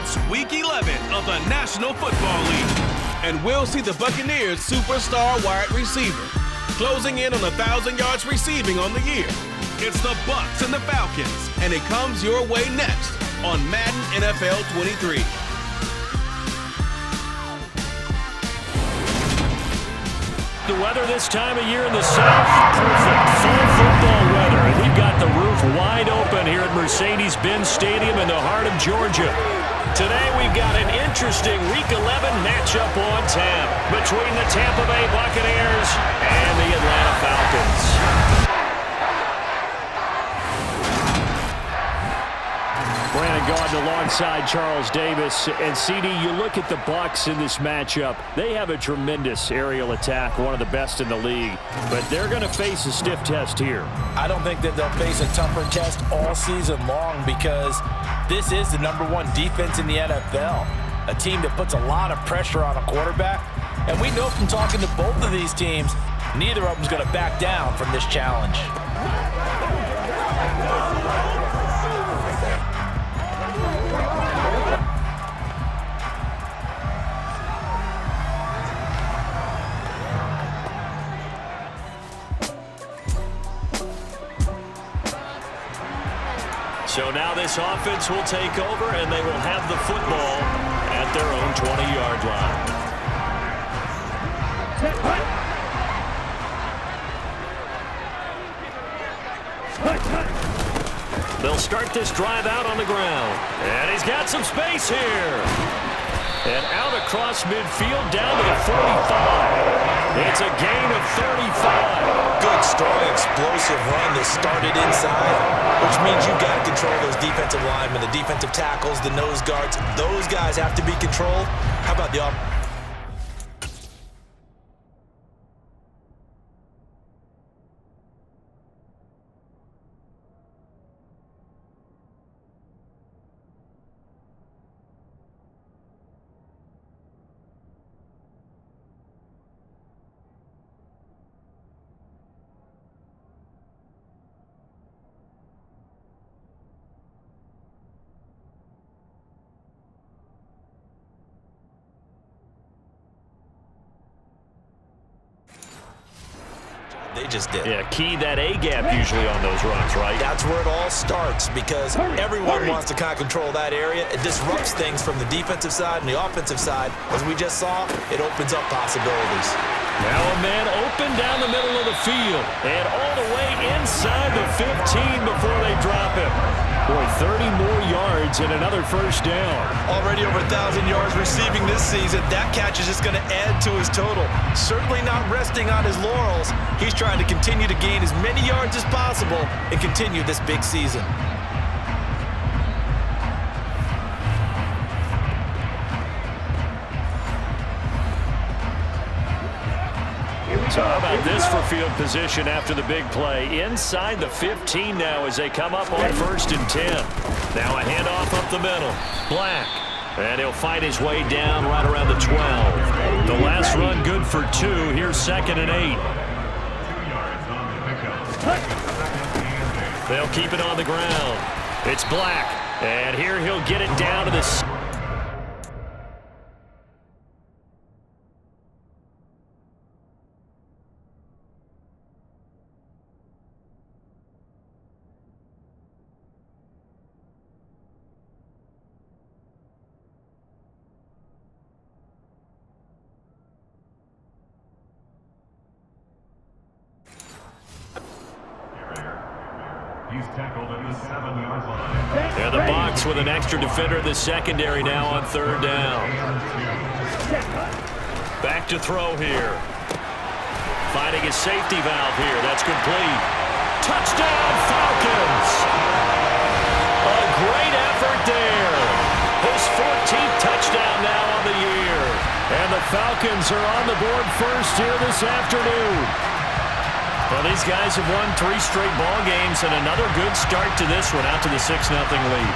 It's Week 11 of the National Football League. And we'll see the Buccaneers' superstar wide receiver closing in on 1,000 yards receiving on the year. It's the Bucs and the Falcons, and it comes your way next on Madden NFL 23. The weather this time of year in the South, perfect full football weather. And we've got the roof wide open here at Mercedes-Benz Stadium in the heart of Georgia. Today we've got an interesting Week 11 matchup on tap between the Tampa Bay Buccaneers and the Atlanta Falcons. Brandon Gaudin alongside Charles Davis. And CD, you look at the Bucs in this matchup. They have a tremendous aerial attack, one of the best in the league. But they're going to face a stiff test here. I don't think that they'll face a tougher test all season long because this is the #1 defense in the NFL. A team that puts a lot of pressure on a quarterback. And we know from talking to both of these teams, neither of them is going to back down from this challenge. So now this offense will take over, and they will have the football at their own 20-yard line. They'll start this drive out on the ground. And he's got some space here. And out across midfield down to the 45. It's a gain of 35. Good, strong, explosive run that started inside, which means you've got to control those defensive linemen, the defensive tackles, the nose guards. Those guys have to be controlled. How about the offense? They just did. Yeah, key that A-gap usually on those runs, right? That's where it all starts because everyone wants to kind of control that area. It disrupts things from the defensive side and the offensive side. As we just saw, it opens up possibilities. Now a man open down the middle of the field and all the way inside the 15 before they drop him. Boy, 30 more yards and another first down. Already over 1,000 yards receiving this season. That catch is just going to add to his total. Certainly not resting on his laurels. He's trying to continue to gain as many yards as possible and continue this big season. So how about this for field position after the big play? Inside the 15 now as they come up on 1st and 10. Now a handoff up the middle. Black. And he'll fight his way down right around the 12. The last run good for 2. Here's 2nd and 8. They'll keep it on the ground. It's Black. And here he'll get it down to the... He's tackled at the 7-yard line. And the Bucs with an extra defender in the secondary now on 3rd down. Back to throw here. Finding a safety valve here. That's complete. Touchdown, Falcons! A great effort there. His 14th touchdown now on the year. And the Falcons are on the board first here this afternoon. Well, these guys have won 3 straight ball games and another good start to this one out to the 6-0 lead.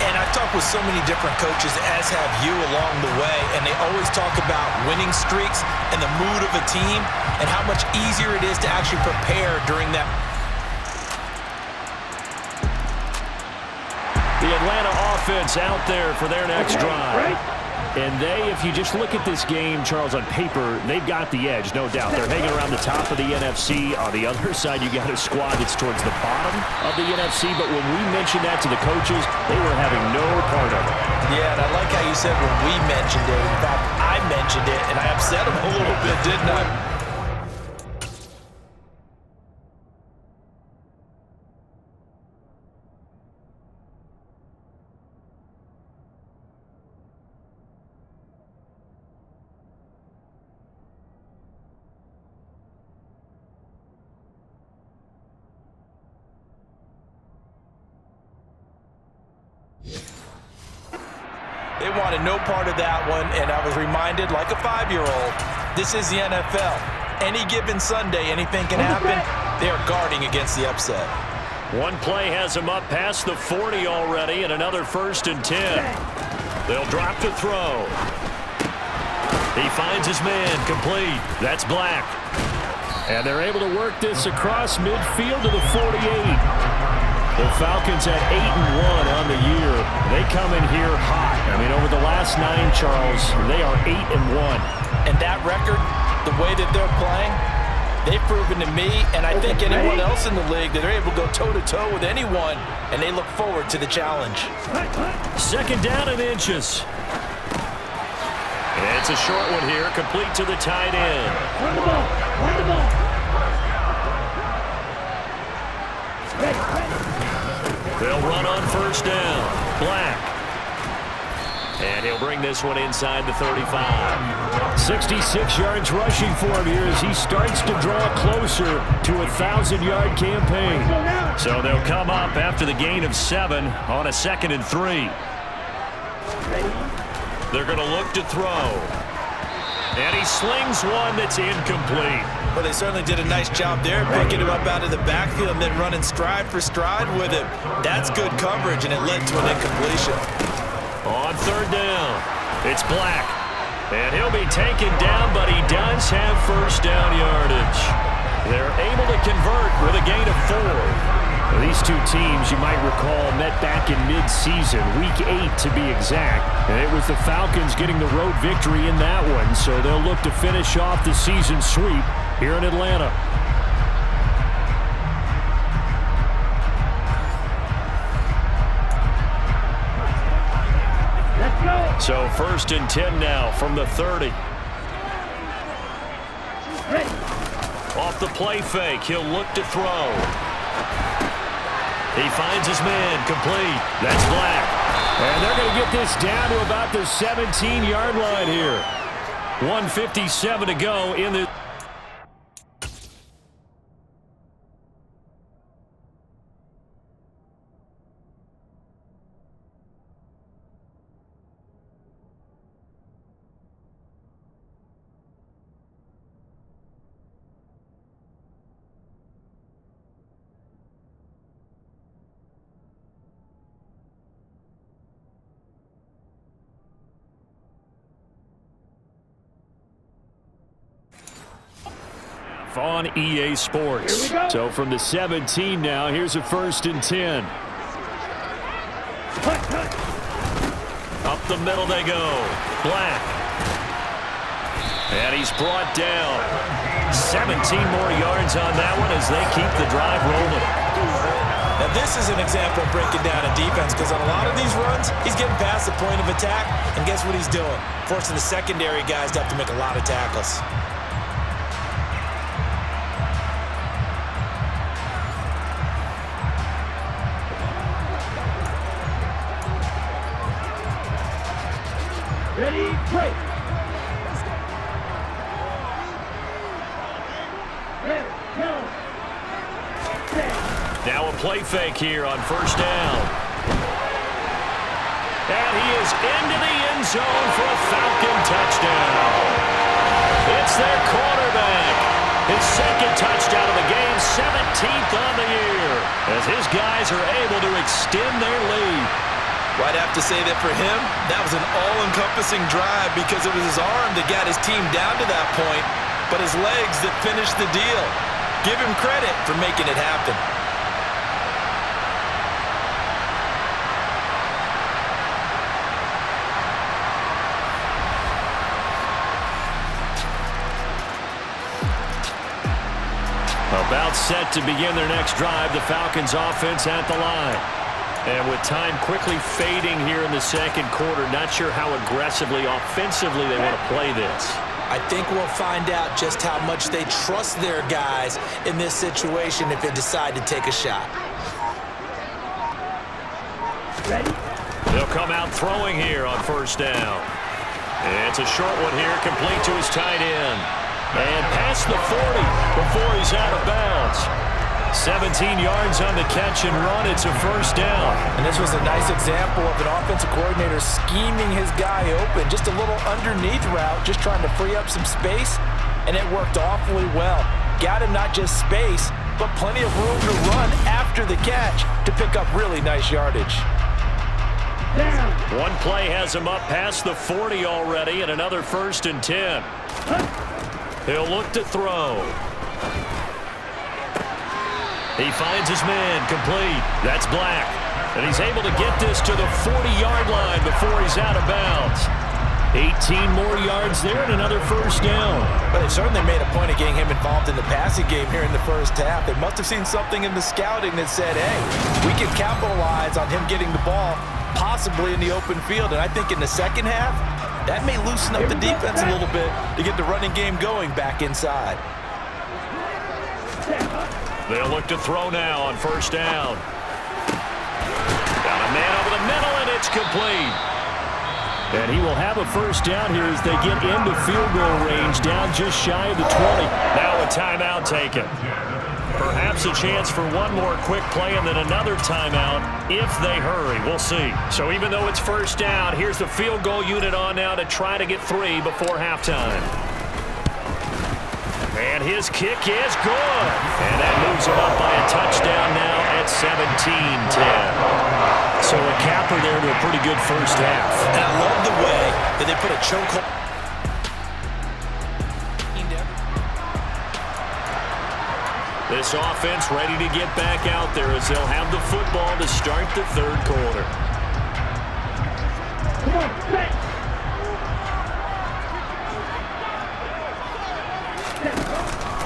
And I've talked with so many different coaches, as have you along the way, and they always talk about winning streaks and the mood of a team and how much easier it is to actually prepare during that. The Atlanta offense out there for their next drive. And if you just look at this game, Charles, on paper, they've got the edge, no doubt. They're hanging around the top of the NFC. On the other side, you got a squad that's towards the bottom of the NFC. But when we mentioned that to the coaches, they were having no part of it. Yeah, and I like how you said when we mentioned it. In fact, I mentioned it, and I upset them a little bit, didn't I? They wanted no part of that one, and I was reminded, like a 5-year-old, this is the NFL. Any given Sunday, anything can happen. They are guarding against the upset. One play has him up past the 40 already, and another 1st and 10. They'll drop to throw. He finds his man, complete. That's Black. And they're able to work this across midfield to the 48. The Falcons at 8-1 on the year. They come in here hot. I mean, over the last 9, Charles, they are 8-1. And that record, the way that they're playing, they've proven to me, and I think anyone else in the league, that they're able to go toe-to-toe with anyone, and they look forward to the challenge. 2nd down and inches. It's a short one here, complete to the tight end. Run the ball. Run the ball. They'll run on 1st down. Black. And he'll bring this one inside the 35. 66 yards rushing for him here as he starts to draw closer to a 1,000-yard campaign. So they'll come up after the gain of 7 on a 2nd and 3. They're going to look to throw. And he slings one that's incomplete. Well, they certainly did a nice job there, picking him up out of the backfield and then running stride for stride with him. That's good coverage, and it led to an incompletion. On 3rd down, it's Black. And he'll be taken down, but he does have 1st down yardage. They're able to convert with a gain of 4. These two teams, you might recall, met back in mid-season, Week 8 to be exact. And it was the Falcons getting the road victory in that one, so they'll look to finish off the season sweep here in Atlanta. Let's go. So 1st and 10 now from the 30. Ready. Off the play fake, he'll look to throw. He finds his man, complete. That's Black. And they're going to get this down to about the 17-yard line here. 1:57 to go in the... on EA Sports. So from the 17 now, here's a 1st and 10. Up the middle they go. Black. And he's brought down. 17 more yards on that one as they keep the drive rolling. Now this is an example of breaking down a defense, because on a lot of these runs, he's getting past the point of attack, and guess what he's doing? Forcing the secondary guys to have to make a lot of tackles. Ready, break. Ready, go. Now a play fake here on 1st down. And he is into the end zone for a Falcon touchdown. It's their quarterback. His 2nd touchdown of the game, 17th on the year, as his guys are able to extend their lead. Well, I'd have to say that for him, that was an all-encompassing drive, because it was his arm that got his team down to that point, but his legs that finished the deal. Give him credit for making it happen. About set to begin their next drive, the Falcons offense at the line. And with time quickly fading here in the second quarter, not sure how aggressively, offensively they want to play this. I think we'll find out just how much they trust their guys in this situation if they decide to take a shot. Ready? They'll come out throwing here on first down. It's a short one here, complete to his tight end. And past the 40 before he's out of bounds. 17 yards on the catch and run. It's a first down. And this was a nice example of an offensive coordinator scheming his guy open. Just a little underneath route, just trying to free up some space, and it worked awfully well. Got him not just space, but plenty of room to run after the catch to pick up really nice yardage. Down. One play has him up past the 40 already, and another 1st and 10. He'll look to throw. He finds his man, complete. That's Black. And he's able to get this to the 40-yard line before he's out of bounds. 18 more yards there and another first down. But they certainly made a point of getting him involved in the passing game here in the first half. They must have seen something in the scouting that said, hey, we can capitalize on him getting the ball possibly in the open field. And I think in the second half, that may loosen up the defense a little bit to get the running game going back inside. They'll look to throw now on first down. Got a man over the middle, and it's complete. And he will have a first down here as they get into field goal range, down just shy of the 20. Now a timeout taken. Perhaps a chance for one more quick play and then another timeout if they hurry. We'll see. So even though it's first down, here's the field goal unit on now to try to get 3 before halftime. And his kick is good. And that moves him up by a touchdown now at 17-10. So a capper there to a pretty good first half. And I love the way that they put a chokehold. This offense ready to get back out there as they'll have the football to start the third quarter. Come on, set.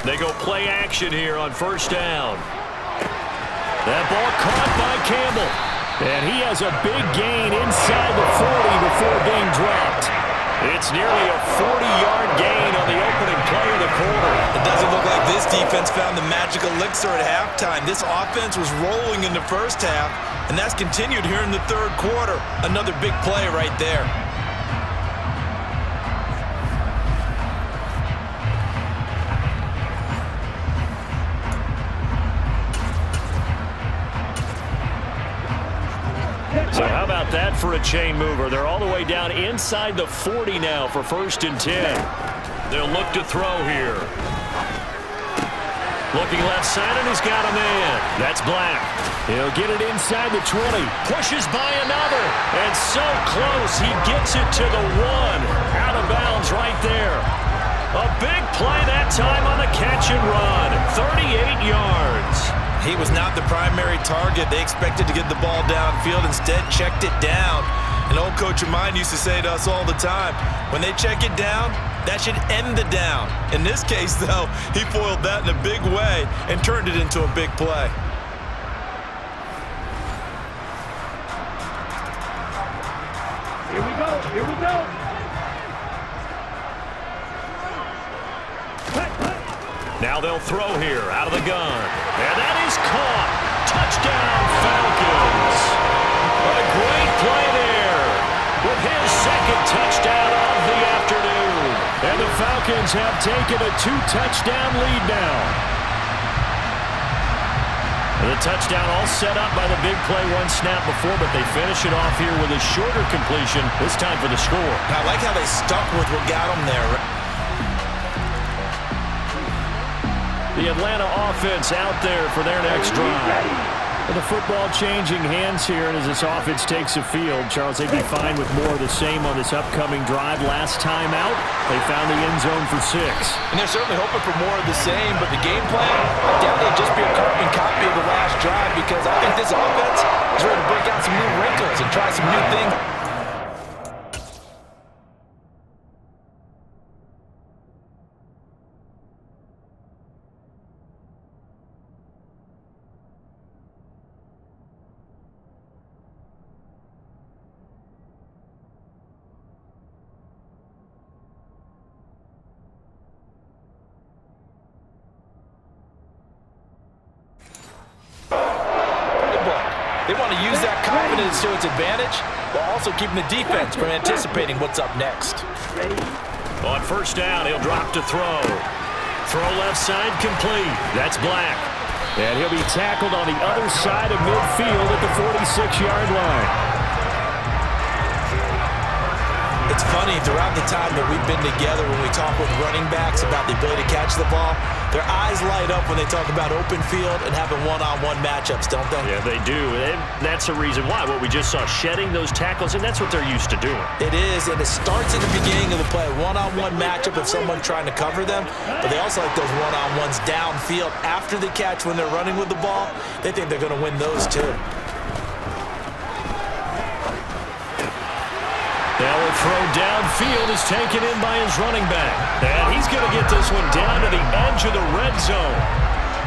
They go play action here on first down. That ball caught by Campbell. And he has a big gain inside the 40 before being dropped. It's nearly a 40-yard gain on the opening play of the quarter. It doesn't look like this defense found the magic elixir at halftime. This offense was rolling in the first half, and that's continued here in the third quarter. Another big play right there. So how about that for a chain mover? They're all the way down inside the 40 now for 1st and 10. They'll look to throw here. Looking left side, and he's got a man. That's Black. He'll get it inside the 20. Pushes by another. And so close, he gets it to the 1. Out of bounds right there. A big play that time on the catch and run. 38 yards. He was not the primary target. They expected to get the ball downfield. Instead, checked it down. An old coach of mine used to say to us all the time, when they check it down, that should end the down. In this case, though, he foiled that in a big way and turned it into a big play. Here we go. Here we go. Now they'll throw here out of the gun. And that is caught. Touchdown, Falcons. A great play there with his second touchdown of the afternoon. And the Falcons have taken a 2-touchdown lead now. And the touchdown all set up by the big play one snap before, but they finish it off here with a shorter completion, this time for the score. I like how they stuck with what got them there. The Atlanta offense out there for their next drive. And the football changing hands here, and as this offense takes the field, Charles, they'd be fine with more of the same on this upcoming drive. Last time out, they found the end zone for 6. And they're certainly hoping for more of the same, but the game plan, I doubt it'll just be a carbon copy of the last drive, because I think this offense is ready to break out some new wrinkles and try some new things. offense to its advantage while also keeping the defense from anticipating what's up next. On first down, he'll drop to throw. Throw left side complete. That's Black. And he'll be tackled on the other side of midfield at the 46-yard line. It's funny, throughout the time that we've been together, when we talk with running backs about the ability to catch the ball, their eyes light up when they talk about open field and having one-on-one matchups, don't they? Yeah, they do. And that's the reason why. What we just saw, shedding those tackles, and that's what they're used to doing. It is, and it starts at the beginning of the play. One-on-one matchup of someone trying to cover them, but they also like those one-on-ones downfield after the catch when they're running with the ball. They think they're going to win those too. Now a throw downfield is taken in by his running back. And he's going to get this one down to the edge of the red zone.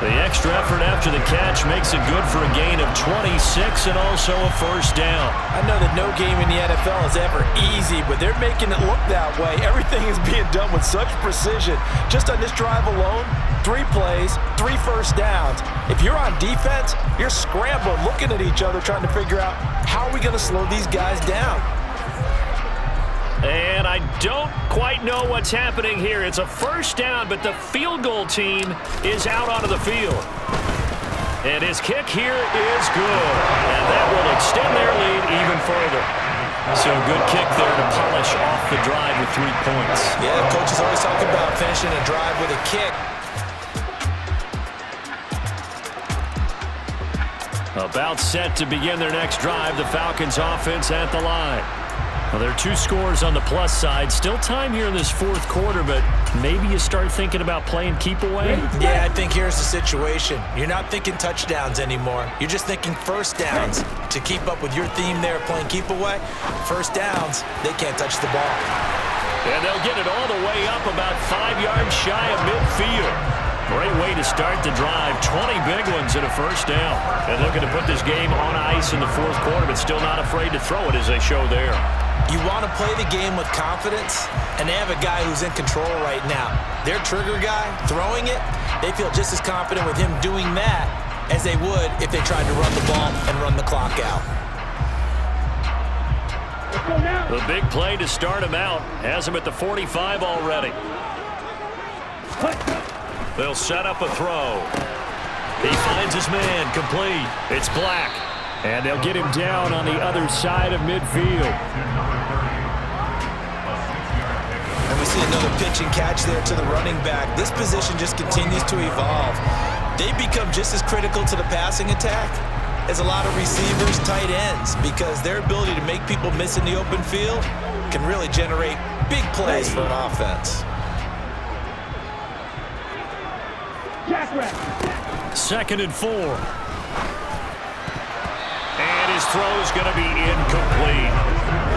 The extra effort after the catch makes it good for a gain of 26 and also a first down. I know that no game in the NFL is ever easy, but they're making it look that way. Everything is being done with such precision. Just on this drive alone, 3 plays, 3 first downs. If you're on defense, you're scrambling, looking at each other, trying to figure out how are we going to slow these guys down. And I don't quite know what's happening here. It's a first down, but the field goal team is out onto the field. And his kick here is good. And that will extend their lead even further. So good kick there to polish off the drive with 3 points. Yeah, coaches always talk about finishing a drive with a kick. About set to begin their next drive, the Falcons offense at the line. Well, there are 2 scores on the plus side. Still time here in this 4th quarter, but maybe you start thinking about playing keep away? Yeah, I think here's the situation. You're not thinking touchdowns anymore. You're just thinking first downs. To keep up with your theme there, playing keep away, first downs, they can't touch the ball. And they'll get it all the way up about 5 yards shy of midfield. Great way to start the drive. 20 big ones and a first down. And looking to put this game on ice in the 4th quarter, but still not afraid to throw it as they show there. You want to play the game with confidence, and they have a guy who's in control right now. Their trigger guy, throwing it, they feel just as confident with him doing that as they would if they tried to run the ball and run the clock out. The big play to start him out has him at the 45 already. They'll set up a throw. He finds his man, complete. It's Black. And they'll get him down on the other side of midfield. And we see another pitch and catch there to the running back. This position just continues to evolve. They become just as critical to the passing attack as a lot of receivers, tight ends, because their ability to make people miss in the open field can really generate big plays for an offense. 2nd and 4. And his throw is going to be incomplete.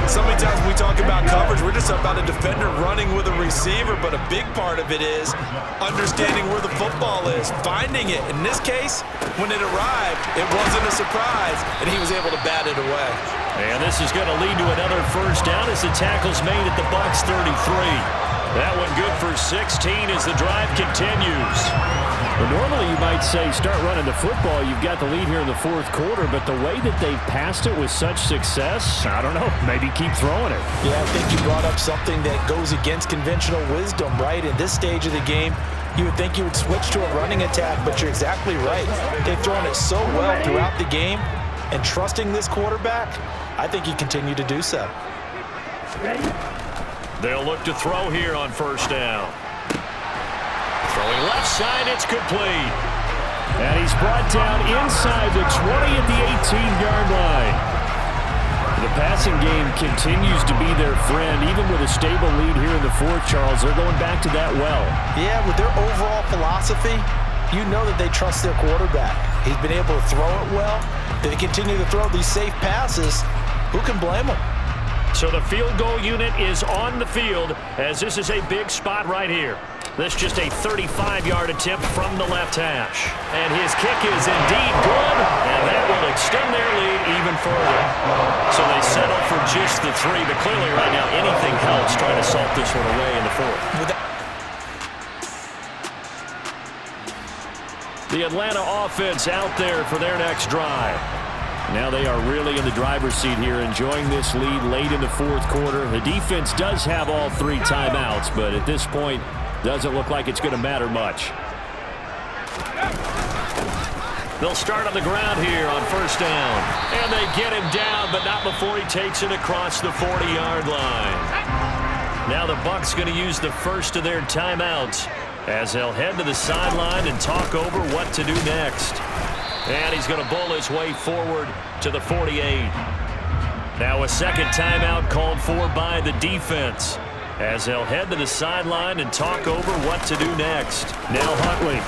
So many times when we talk about coverage, we're just about a defender running with a receiver, but a big part of it is understanding where the football is, finding it. In this case, when it arrived, it wasn't a surprise, and he was able to bat it away. And this is going to lead to another first down as the tackle's made at the Bucs 33. That one good for 16 as the drive continues. Well, normally you might say start running the football. You've got the lead here in the 4th quarter, but the way that they've passed it with such success, I don't know, maybe keep throwing it. Yeah, I think you brought up something that goes against conventional wisdom, right? In this stage of the game, you would think you would switch to a running attack, but you're exactly right. They've thrown it so well throughout the game, and trusting this quarterback, I think you continue to do so. They'll look to throw here on first down. Throwing left side, it's complete. And he's brought down inside the 20 at the 18-yard line. The passing game continues to be their friend, even with a stable lead here in the 4th, Charles. They're going back to that well. Yeah, with their overall philosophy, you know that they trust their quarterback. He's been able to throw it well. They continue to throw these safe passes. Who can blame them? So the field goal unit is on the field as this is a big spot right here. This just a 35-yard attempt from the left hash. And his kick is indeed good, and that will extend their lead even further. So they settle for just the 3, but clearly right now anything helps trying to salt this one away in the 4th. The Atlanta offense out there for their next drive. Now they are really in the driver's seat here, enjoying this lead late in the fourth quarter. The defense does have all 3 timeouts, but at this point, doesn't look like it's going to matter much. They'll start on the ground here on first down. And they get him down, but not before he takes it across the 40-yard line. Now the Bucs going to use the first of their timeouts as they'll head to the sideline and talk over what to do next. And he's going to bowl his way forward to the 48. Now a second timeout called for by the defense as they'll head to the sideline and talk over what to do next. Now Huntley.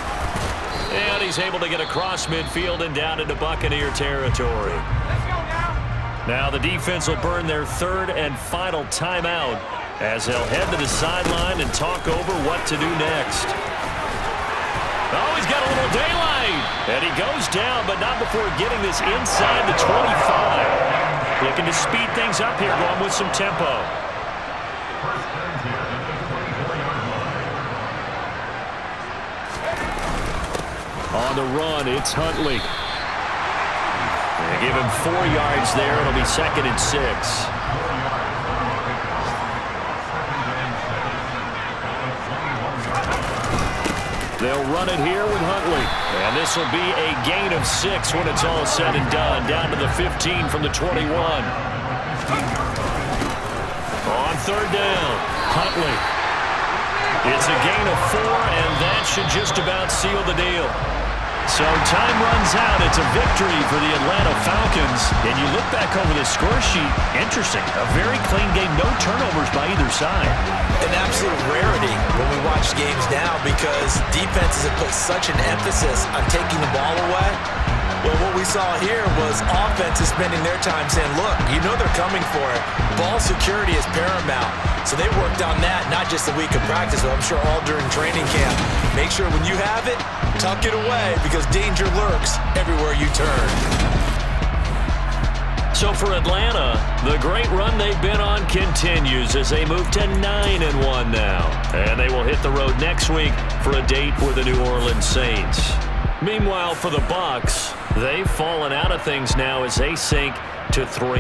And he's able to get across midfield and down into Buccaneer territory. Now the defense will burn their third and final timeout as they'll head to the sideline and talk over what to do next. Oh, he's got a little daylight. And he goes down, but not before getting this inside the 25. Looking to speed things up here, going with some tempo. On the run, it's Huntley. They give him 4 yards there. It'll be 2nd and 6. They'll run it here with Huntley. And this will be a gain of 6 when it's all said and done. Down to the 15 from the 21. On third down, Huntley. It's a gain of 4, and that should just about seal the deal. So time runs out. It's a victory for the Atlanta Falcons. And you look back over the score sheet, interesting. A very clean game, no turnovers by either side. An absolute rarity when we watch games now because defenses have put such an emphasis on taking the ball away. Well, what we saw here was offenses spending their time saying, look, you know they're coming for it. Ball security is paramount. So they worked on that, not just a week of practice, but I'm sure all during training camp. Make sure when you have it, tuck it away because danger lurks everywhere you turn. So for Atlanta, the great run they've been on continues as they move to 9-1 now. And they will hit the road next week for a date with the New Orleans Saints. Meanwhile, for the Bucs, they've fallen out of things now as they sink to 3.